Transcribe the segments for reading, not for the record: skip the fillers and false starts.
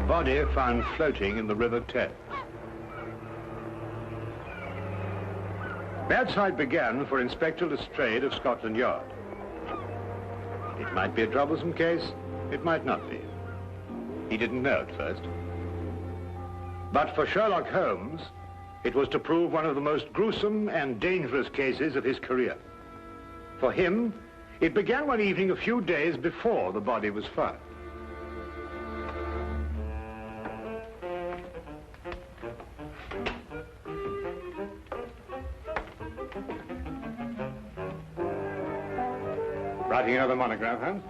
body found floating in the River Thames. Bad sight began for Inspector Lestrade of Scotland Yard. It might be a troublesome case, it might not be. He didn't know at first. But for Sherlock Holmes, it was to prove one of the most gruesome and dangerous cases of his career. For him, it began one evening a few days before the body was found. Writing another monograph, Holmes?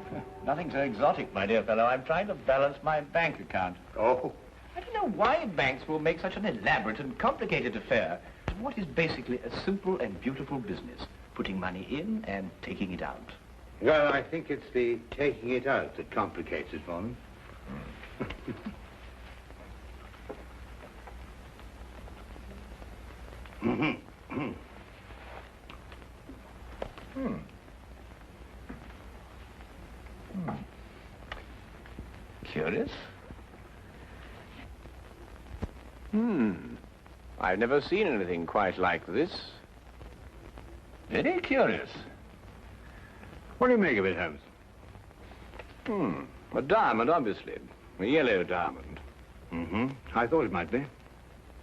Nothing so exotic, my dear fellow. I'm trying to balance my bank account. Oh. I don't know why banks will make such an elaborate and complicated affair of what is basically a simple and beautiful business, putting money in and taking it out. Well, I think it's the taking it out that complicates it for them. Curious. I've never seen anything quite like this. Very curious. What do you make of it, Holmes? A diamond, obviously. A yellow diamond. I thought it might be.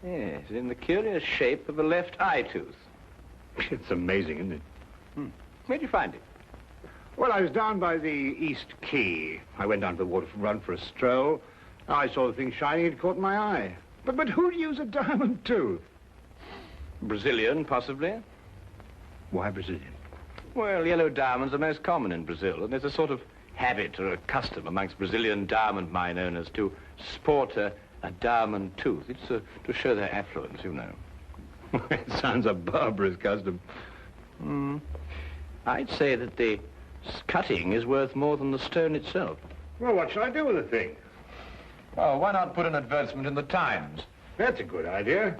Yes, in the curious shape of a left eye tooth. It's amazing, isn't it? Where'd you find it? Well, I was down by the East Quay. I went down to the waterfront for a stroll. I saw the thing shining, it caught my eye. But who'd use a diamond tooth? Brazilian, possibly. Why Brazilian? Well, yellow diamonds are most common in Brazil, and there's a sort of habit or a custom amongst Brazilian diamond mine owners to sport a diamond tooth. It's to show their affluence, you know. It sounds a barbarous custom. I'd say that the cutting is worth more than the stone itself. Well, what shall I do with the thing? Oh, why not put an advertisement in the Times? That's a good idea.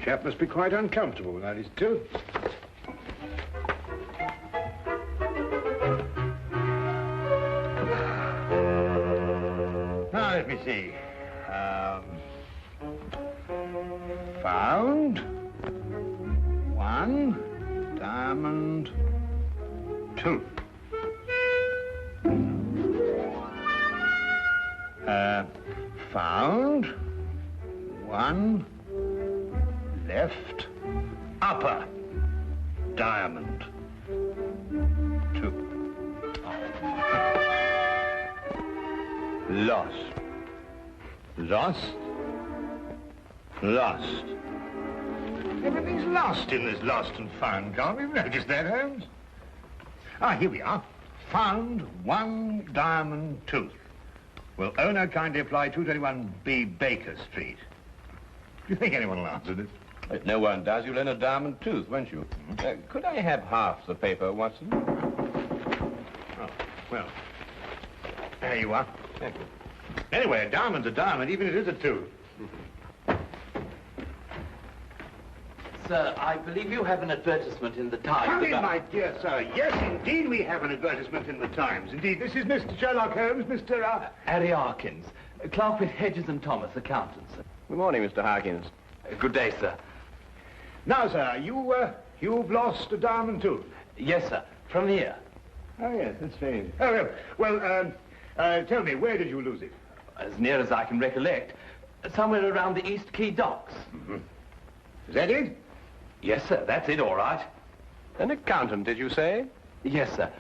Chap must be quite uncomfortable without his tooth. Now, let me see. Found one diamond tooth. Found one left upper diamond tooth. Lost. Lost? Lost. Everything's lost in this lost and found. Can't we notice that, Holmes? Here we are. Found one diamond tooth. Will owner kindly apply 221B Baker Street? Do you think anyone will answer this? If no one does, you'll earn a diamond tooth, won't you? Could I have half the paper, Watson? Oh, well, there you are. Thank you. Anyway, a diamond's a diamond, even if it is a tooth. Sir, I believe you have an advertisement in the Times. Come in, my dear sir. Yes, indeed, we have an advertisement in the Times. Indeed, this is Mr. Sherlock Holmes, Mr. Harry Harkins, clerk with Hedges and Thomas, accountants. Good morning, Mr. Harkins. Good day, sir. Now, sir, you've lost a diamond tooth. Yes, sir, from here. Oh, yes, that's strange. Oh, well, tell me, where did you lose it? As near as I can recollect, somewhere around the East Quay docks. Is that it? Yes, sir, that's it, all right. An accountant, did you say? Yes, sir.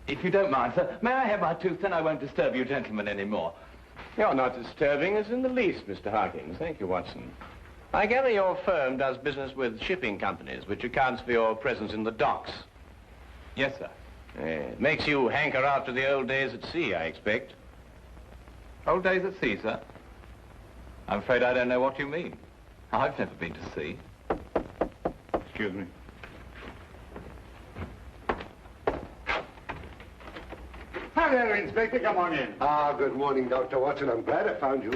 If you don't mind, sir, may I have my tooth, then I won't disturb you gentlemen anymore. You're not disturbing us in the least, Mr. Harkins. Thank you, Watson. I gather your firm does business with shipping companies, which accounts for your presence in the docks. Yes, sir. It makes you hanker after the old days at sea, I expect. Old days at sea, sir? I'm afraid I don't know what you mean. I've never been to sea. Excuse me. Hello, Inspector. Come on in. Good morning, Dr. Watson. I'm glad I found you.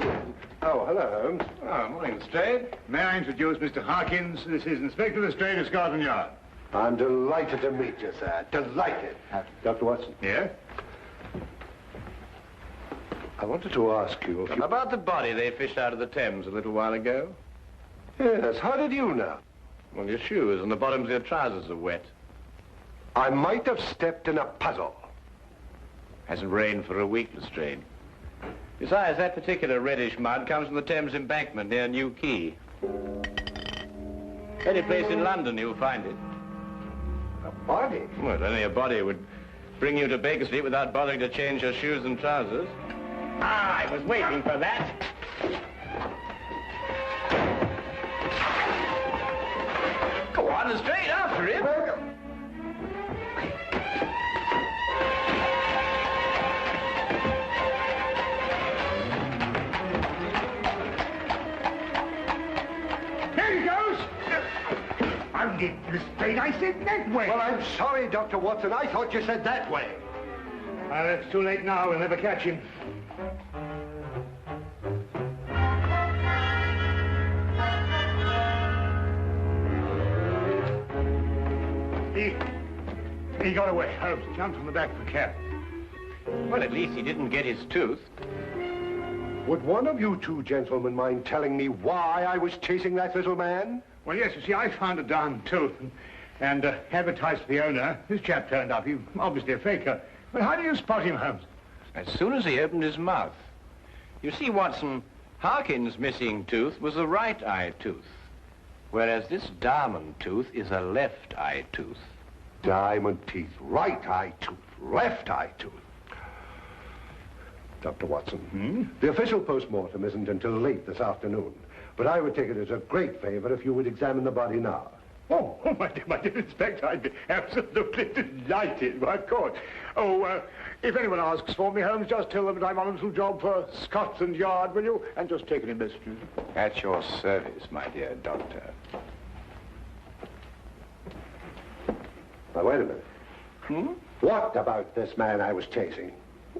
Oh, hello, Holmes. Oh, morning, Lestrade. May I introduce Mr. Harkins? This is Inspector Lestrade of Scotland Yard. I'm delighted to meet you, sir. Delighted. Dr. Watson. Yes? wanted to ask you if you... About the body they fished out of the Thames a little while ago. Yes, how did you know? Well, your shoes and the bottoms of your trousers are wet. I might have stepped in a puddle. Hasn't rained for a week, Lestrade. Besides, that particular reddish mud comes from the Thames embankment near New Quay. Any place in London you'll find it. A body? Well, only a body would bring you to Baker Street without bothering to change your shoes and trousers. Ah, I was waiting for that. Go on, Lestrade, after him. Lestrade, I said that way. Well, I'm sorry, Dr. Watson. I thought you said that way. Well, it's too late now. We'll never catch him. He got away. Holmes jumped on the back of the cab. Well, at least he didn't get his tooth. Would one of you two gentlemen mind telling me why I was chasing that little man? Well, yes, you see, I found a diamond tooth and advertised to the owner. This chap turned up. He's obviously a faker. But how do you spot him, Holmes? As soon as he opened his mouth. You see, Watson, Harkin's missing tooth was a right eye tooth, whereas this diamond tooth is a left eye tooth. Diamond teeth, right eye tooth, left eye tooth. Dr. Watson, the official post-mortem isn't until late this afternoon. But I would take it as a great favor if you would examine the body now. Oh, my dear Inspector, I'd be absolutely delighted. Why, of course. Oh, if anyone asks for me, Holmes, just tell them that I'm on a little job for Scotland Yard, will you? And just take any messages. At your service, my dear doctor. Now, wait a minute. What about this man I was chasing?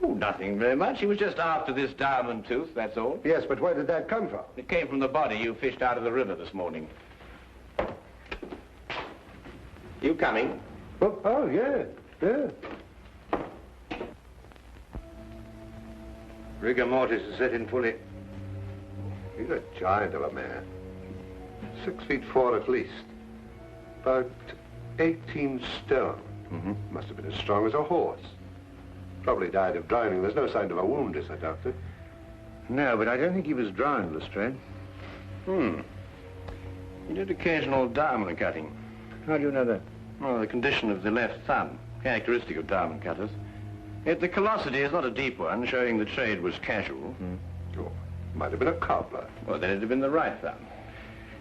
Oh, nothing very much. He was just after this diamond tooth, that's all. Yes, but where did that come from? It came from the body you fished out of the river this morning. You coming? Oh, yeah. Rigor mortis is set in fully. He's a giant of a man. 6'4" at least. About 18 stone. Must have been as strong as a horse. Probably died of drowning. There's no sign of a wound, is there, Doctor? No, but I don't think he was drowned, Lestrade. He did occasional diamond cutting. How do you know that? Well, the condition of the left thumb, characteristic of diamond cutters. Yet the callosity is not a deep one, showing the trade was casual. Oh, might have been a cobbler. Well, then it'd have been the right thumb.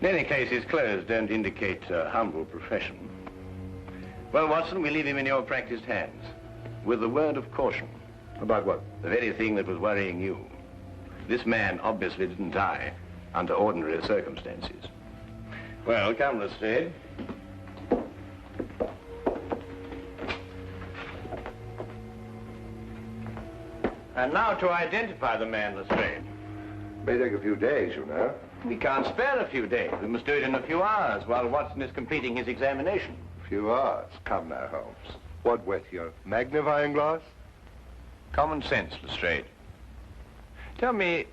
In any case, his clothes don't indicate a humble profession. Well, Watson, we leave him in your practiced hands. With a word of caution. About what? The very thing that was worrying you. This man obviously didn't die under ordinary circumstances. Well, come, Lestrade. And now to identify the man, Lestrade. May take a few days, you know. We can't spare a few days. We must do it in a few hours while Watson is completing his examination. A few hours? Come now, Holmes. What with your magnifying glass? Common sense, Lestrade. Tell me,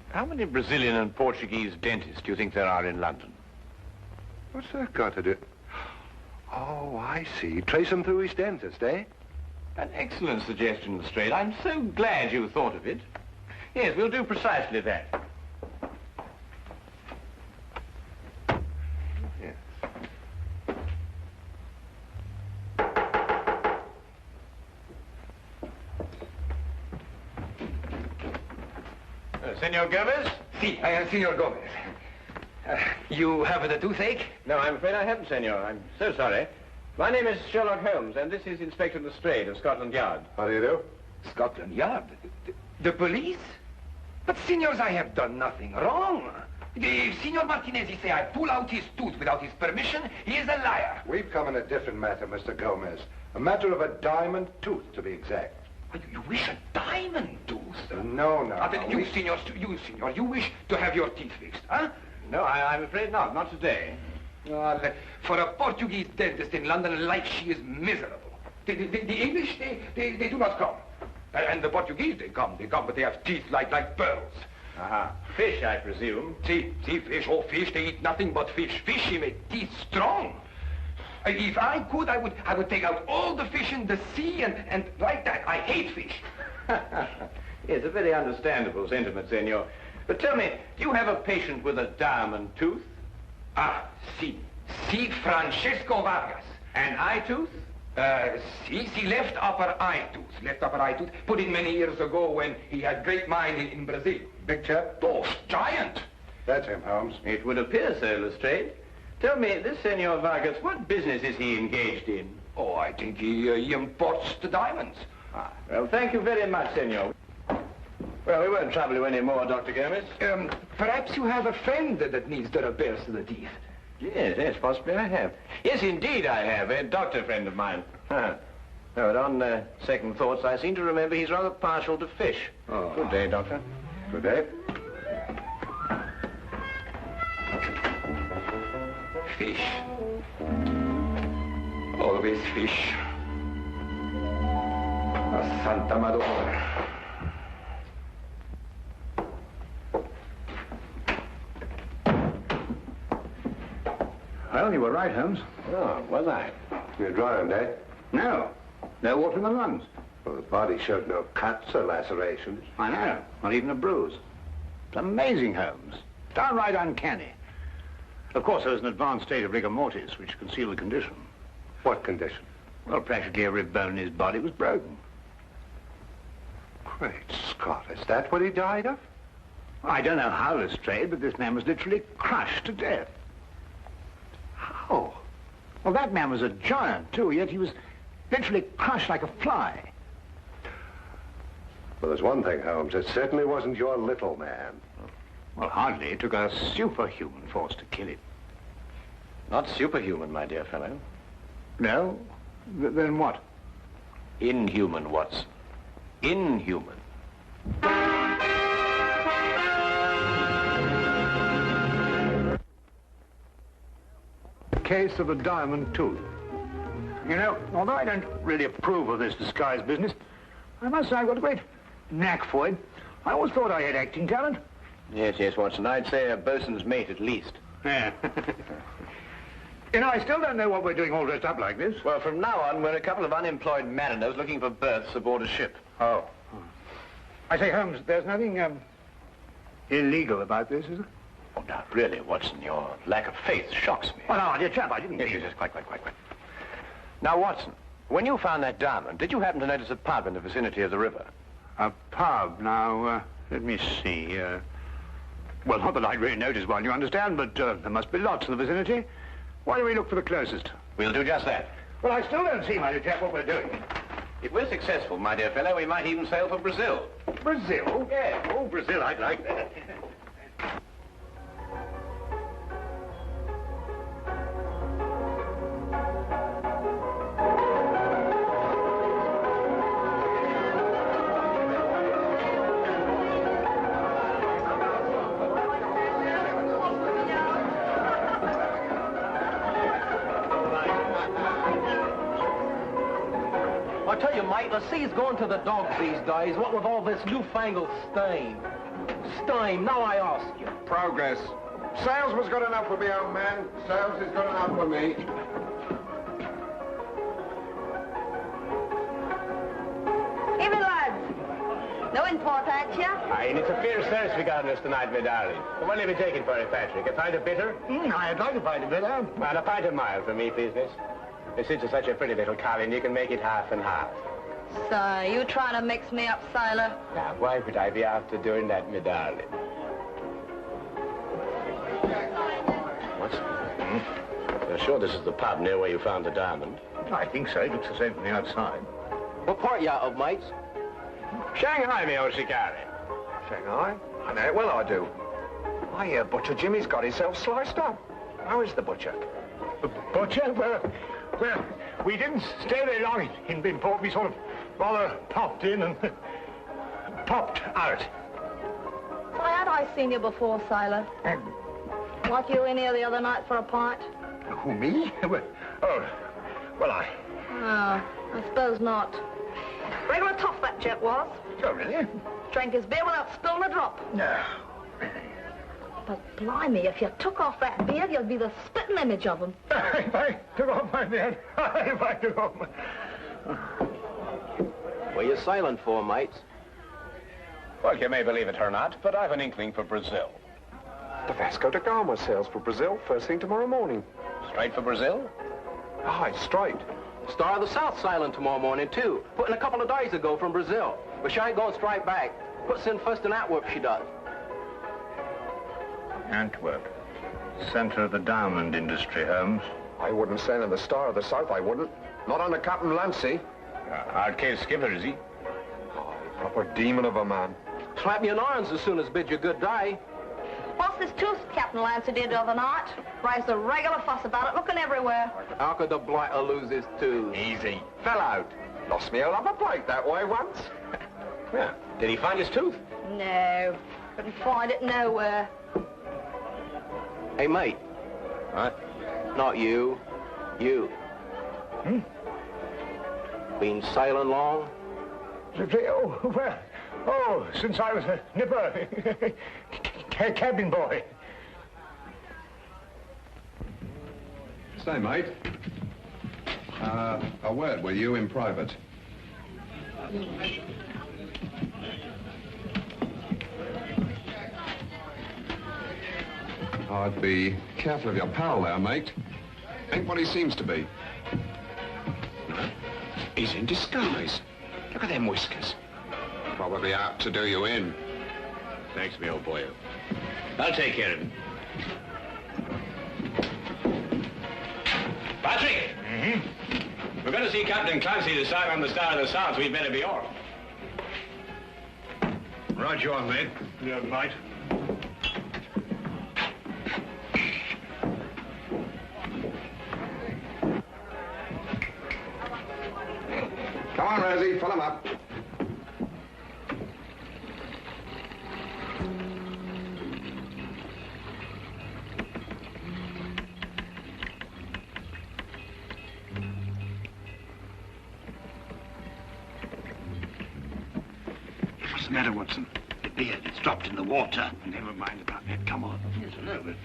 how many Brazilian and Portuguese dentists do you think there are in London? What's that got to do? Oh, I see. Trace him through his dentist, eh? An excellent suggestion, Lestrade. I'm so glad you thought of it. Yes, we'll do precisely that. Yes. Senor Gomez? Si, I am Senor Gomez. You have the toothache? No, I'm afraid I haven't, senor. I'm so sorry. My name is Sherlock Holmes, and this is Inspector Lestrade of Scotland Yard. How do you do? Scotland Yard? The police? But, senors, I have done nothing wrong. If Signor Martinez say I pull out his tooth without his permission, he is a liar. We've come in a different matter, Mr. Gomez. A matter of a diamond tooth, to be exact. You wish a diamond tooth? No. You, senor, you wish to have your teeth fixed, huh? No, I'm afraid not. Not today. Well, for a Portuguese dentist in London, life she is miserable. The English, they do not come. And the Portuguese, they come, but they have teeth like pearls. Aha. Fish, I presume. See, fish, oh, fish, they eat nothing but fish. Fish, he make teeth strong. If I could, I would take out all the fish in the sea and like that. I hate fish. Yes, a very understandable sentiment, senor. But tell me, do you have a patient with a diamond tooth? Ah, si, Francesco Vargas. An eye tooth? Si, left upper eye tooth. Put in many years ago when he had great mind in Brazil. Big chap? Oh, giant. That's him, Holmes. It would appear so, Lestrade. Tell me, this Senor Vargas, what business is he engaged in? Oh, I think he imports the diamonds. Ah, well, thank you very much, senor. Well, we won't trouble you any more, Dr. Gomez. Perhaps you have a friend that needs the repairs to the teeth. Yes, possibly I have. Yes, indeed I have. A doctor friend of mine. But on second thoughts, I seem to remember he's rather partial to fish. Oh. Good day, Doctor. Good day. Fish. Always fish. A Santa Madonna. Well, you were right, Holmes. Oh, was I? You're drowned, eh? No water in the lungs. Well, the body showed no cuts or lacerations. I know, not even a bruise. It's amazing, Holmes. Downright uncanny. Of course, there was an advanced state of rigor mortis, which concealed the condition. What condition? Well, practically every bone in his body was broken. Great Scott, is that what he died of? I don't know how Lestrade, but this man was literally crushed to death. How? Well, that man was a giant, too, yet he was literally crushed like a fly. Well, there's one thing, Holmes. It certainly wasn't your little man. Well, hardly. It took a superhuman force to kill him. Not superhuman, my dear fellow. No? Then what? Inhuman, Watson. Inhuman. Case of the diamond tooth. You know, although I don't really approve of this disguise business, I must say I've got a great knack for it. I always thought I had acting talent. Yes, Watson. I'd say a bosun's mate at least. Yeah. You know, I still don't know what we're doing all dressed up like this. Well, from now on, we're a couple of unemployed mariners looking for berths aboard a ship. Oh. I say, Holmes, there's nothing, illegal about this, is there? Oh, now, really, Watson, your lack of faith shocks me. Oh, no, dear chap, I didn't mean Yes, quite. Now, Watson, when you found that diamond, did you happen to notice a pub in the vicinity of the river? A pub? Now, let me see. Well, not that I'd really noticed one, you understand, but there must be lots in the vicinity. Why don't we look for the closest? We'll do just that. Well, I still don't see, my dear chap, what we're doing. If we're successful, my dear fellow, we might even sail for Brazil. Brazil? Yes. Oh, Brazil, I'd like that. I tell you, mate, the sea's going to the dogs these days, what with all this newfangled steam. Steam, now I ask you. Progress. Sales was good enough for me, old man. Sales is good enough for me. Evening, lads. No import, ain't you? Aye, and it's a fierce thirst we got on us tonight, my darling. What'll you be taking for it, Patrick? A pint of bitter? I'd like a pint of bitter. Well, a pint of mild for me, please, miss. Miss, it's such a pretty little collie, you can make it half and half. So, you trying to mix me up, sailor? Now, why would I be after doing that, my darling? What's... You're sure this is the pub near where you found the diamond? I think so. It looks the same from the outside. What part you out of, mates? Shanghai, me old shikari. Shanghai? I know it well, I do. I hear Butcher Jimmy's got himself sliced up. How is the butcher? The butcher? Well, we didn't stay very long in port. We sort of rather popped in and popped out. Why, had I seen you before, sailor? Like you in here the other night for a pint? Who, me? Oh, I... Oh, I suppose not. Regular tough, that jet was. Oh, really? Drank his beer without spilling a drop. No. But blimey, if you took off that beard, you'd be the spitting image of him. If I took off my beard, if I took off my... What are you sailing for, mates? Well, you may believe it or not, but I've an inkling for Brazil. The Vasco da Gama sails for Brazil first thing tomorrow morning. Straight for Brazil? Aye, straight. Star of the South sailing tomorrow morning, too. Put in a couple of days ago from Brazil. But she ain't going straight back. Puts in first in Antwerp, she does. Antwerp. Center of the diamond industry, Holmes. I wouldn't sail in the Star of the South, I wouldn't. Not under Captain Lancy. Hard case skipper, is he? Oh, proper demon of a man. Slap you in irons as soon as bid you good day. What's this tooth Captain Lancer did the other night? Raised a regular fuss about it, looking everywhere. How could the blighter lose his tooth? Easy. Fell out. Lost me a rubber plate that way once. Yeah. Did he find his tooth? No, couldn't find it nowhere. Hey, mate. What? Not you. You. Been sailing long? Oh, well, oh, since I was a nipper, cabin boy. Say, mate. A word with you in private. I'd be careful of your pal there, mate. Ain't what he seems to be. No. He's in disguise. Look at them whiskers. Probably out to do you in. Thanks, me old boy. I'll take care of him. Patrick! We're going to see Captain Clancy decide on the Star of the South. We'd better be off. Right you are, mate. Yeah, mate. Come on, Rosie, fill him up. What's the matter, Watson? The beard, it's dropped in the water. Never mind about that, come on. Yes, I know, but...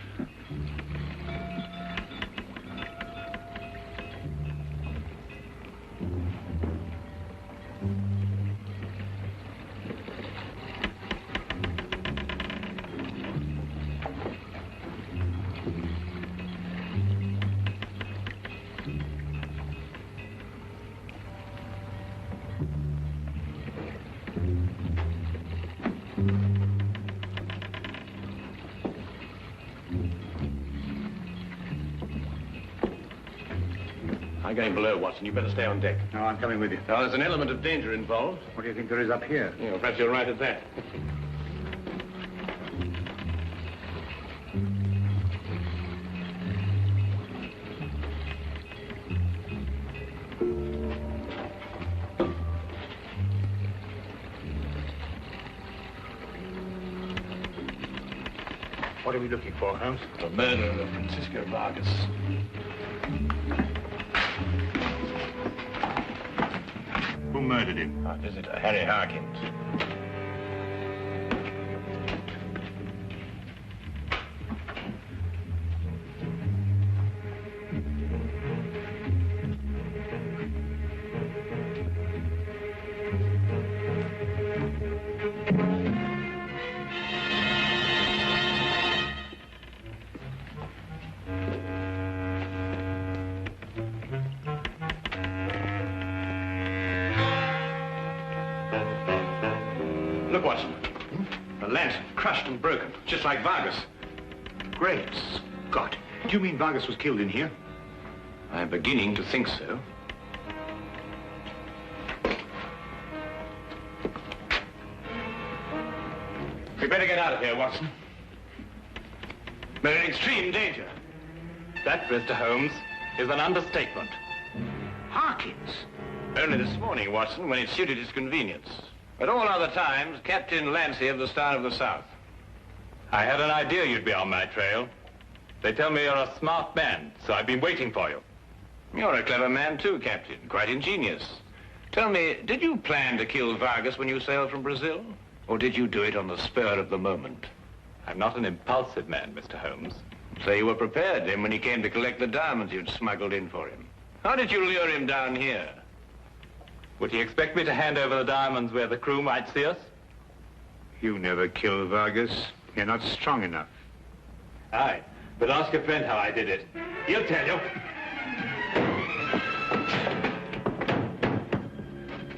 I'm going below, Watson. You better stay on deck. No, I'm coming with you. Now, there's an element of danger involved. What do you think there is up here? Yeah, perhaps you're right at that. What are we looking for, Holmes? The murder of Francisco Vargas. Who murdered him? Our visitor, Harry Harkins. Look, Watson. A lantern, crushed and broken, just like Vargas. Great Scott. Do you mean Vargas was killed in here? I'm beginning to think so. We'd better get out of here, Watson. We're in extreme danger. That, Mr. Holmes, is an understatement. Harkins? Only this morning, Watson, when it suited his convenience. At all other times, Captain Lancy of the Star of the South. I had an idea you'd be on my trail. They tell me you're a smart man, so I've been waiting for you. You're a clever man too, Captain. Quite ingenious. Tell me, did you plan to kill Vargas when you sailed from Brazil? Or did you do it on the spur of the moment? I'm not an impulsive man, Mr. Holmes. So you were prepared then when he came to collect the diamonds you'd smuggled in for him. How did you lure him down here? Would he expect me to hand over the diamonds where the crew might see us? You never killed Vargas. You're not strong enough. Aye, but ask a friend how I did it. He'll tell you.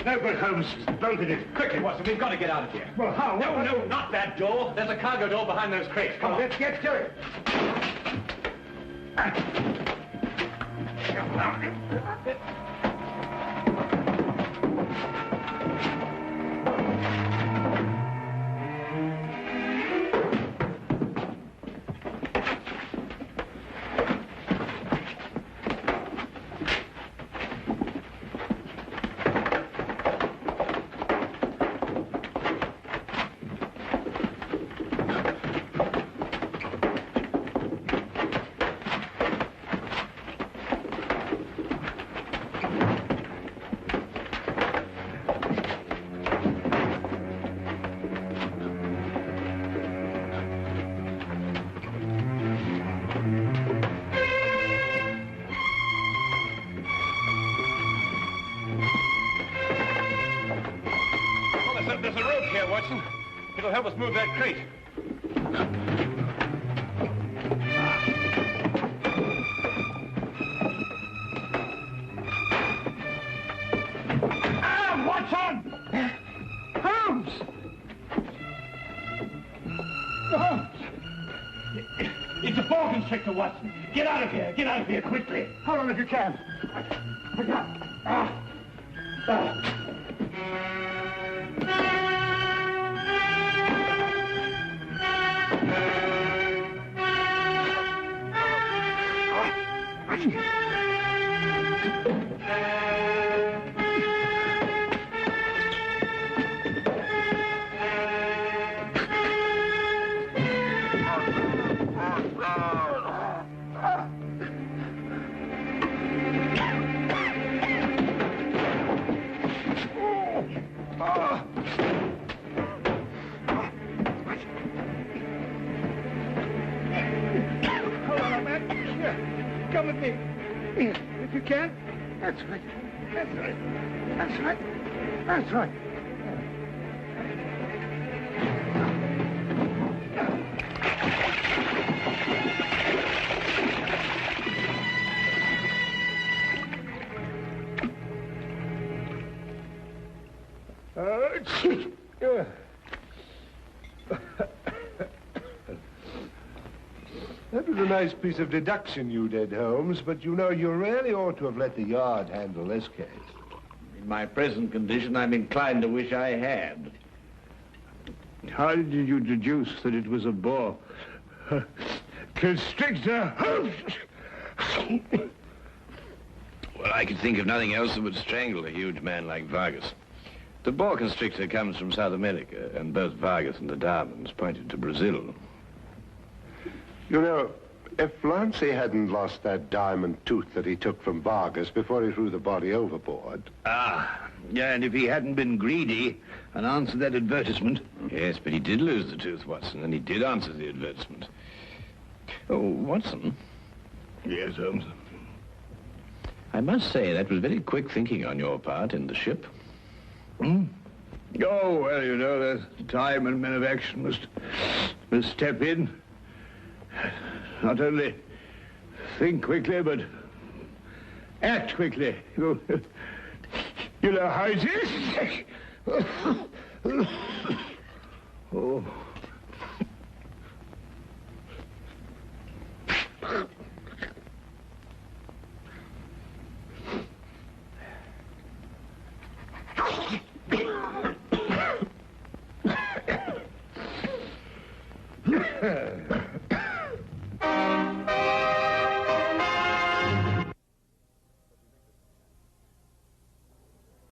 No good, Holmes. Bolted it. Quickly, Watson, we've got to get out of here. Well, how? No, not that door. There's a cargo door behind those crates. Come on. Let's get to it. There's a rope here, Watson. It'll help us move that crate. Watson! Holmes! Holmes! It's a boa constrictor, Watson. Get out of here. Get out of here quickly. Hold on if you can. Come with me. If you can. That's right. That's right. That's right. That's right. That was a nice piece of deduction you did, Holmes, but you know, you really ought to have let the Yard handle this case. In my present condition, I'm inclined to wish I had. How did you deduce that it was a boa constrictor? Well, I could think of nothing else that would strangle a huge man like Vargas. The boa constrictor comes from South America, and both Vargas and the diamonds pointed to Brazil. You know, if Lancy hadn't lost that diamond tooth that he took from Vargas before he threw the body overboard... Ah, yeah, and if he hadn't been greedy and answered that advertisement... Yes, but he did lose the tooth, Watson, and he did answer the advertisement. Oh, Watson. Yes, Holmes. I must say that was very quick thinking on your part in the ship. Hmm? Oh, well, you know, there's time and men of action must step in. Not only think quickly, but act quickly. You know how it is? Oh.